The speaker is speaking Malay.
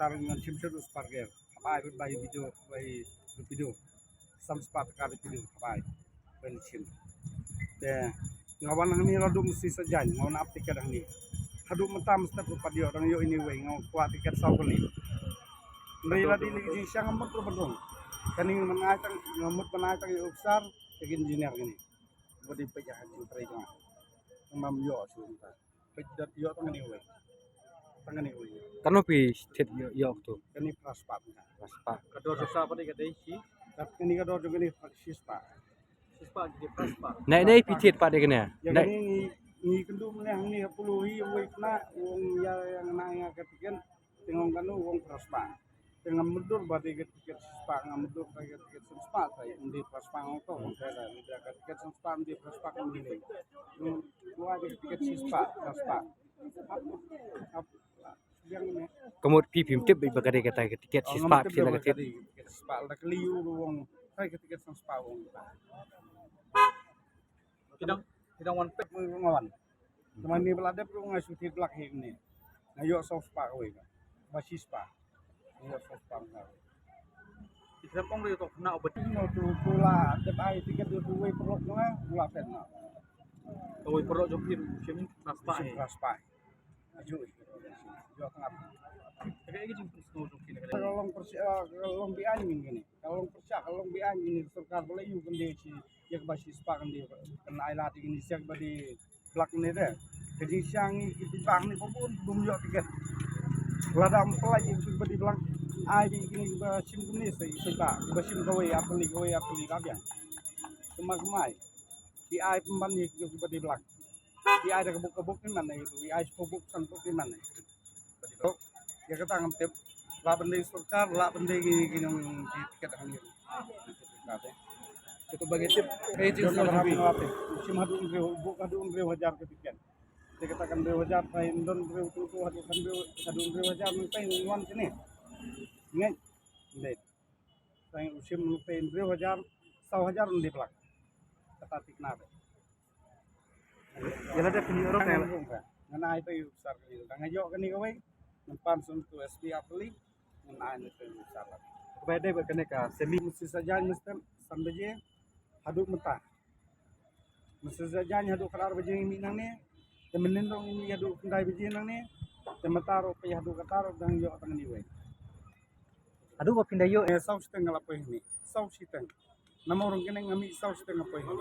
sekarang dengan chimsur usparger apa ikut bayi video sam spat kali video apa bensin deh ngawan ni radu mesti sejan mau nak tiket ni hadu mata mesti rupa dia orang yo ini we ngau kuat tiket sau beli Nila di lagi siang ngamut tu betul kaning mengaitang ngamut mengaitang yo besar bikin engineer gini bodi pejah hancur perikma mam yo sumpah pejah yo tangan ni we Kanopi state yo tu. kani praspat Paspa. Kador sa pa ni kadai si kani kador juga ni sispa sispa jadi praspa. Naik pitit pak dia kena. yang Naik ini ni kendum yang ni puluhi we kena wong ya yang nanya ketikan tengok kanu wong praspa tengah mundur badi tiket sispa ngamundur bagi tiket sispa saya di praspa ngoto saya ada tiket sispa di praspa kan ini dua tiket sispa praspa yang ni kemud pipim tip bagade kata tiket sispa sila kata. tiket sispa ada keliu wong saya tiket sispa wong Kidang one pack ngawan teman ni belada perlu ngasuh belak ini ngayo sos pak we basis pak ngayo sos pak Islam pong rio to na obat no tu pula depai tiket du we perlu pula pen toy pro jom sim praspa praspa aju yo tengah kayak gitu jom jom kini kalau bian gini kalau bian ini serkar boleh yu kende si yak basis pak kende kena ailat ini siak badi belak ni deh jadi siang itu bang ni pun belum yo tiket lada empelai yang sudah badi belak ai gini sim kene saya basim gawe apeli kabya kemai di ai pemban ni badi belak di ai ada kebuk ni mana itu di ai kebuk santuk ni mana itu ya kata ngantep lah benda serkar lah benda gini di tiket ini itu bagi tip agent sim hadu hajar ke tiket dia katakan 2,000 pain don 2,000 hadu 2,000 minta ngwan sini ingat lihat saya usim pain 2,000 1,000 di belak kata tikna ya ada penyiaran ngana itu besar gitu ngayo kan ni kowe nempan untuk SB apeli ngana itu besar beda kene ka semi mesti saja mesti sampai je hadu mentah mesti saja hadu karar baje minang ni temenin dong ini hadu kendai baje nang ni temetar pe hadu katar dang yo tang ni we Aduh apa pindah yo. sau setengah lapo ini sau setengah nama orang kena ngami sau setengah po ini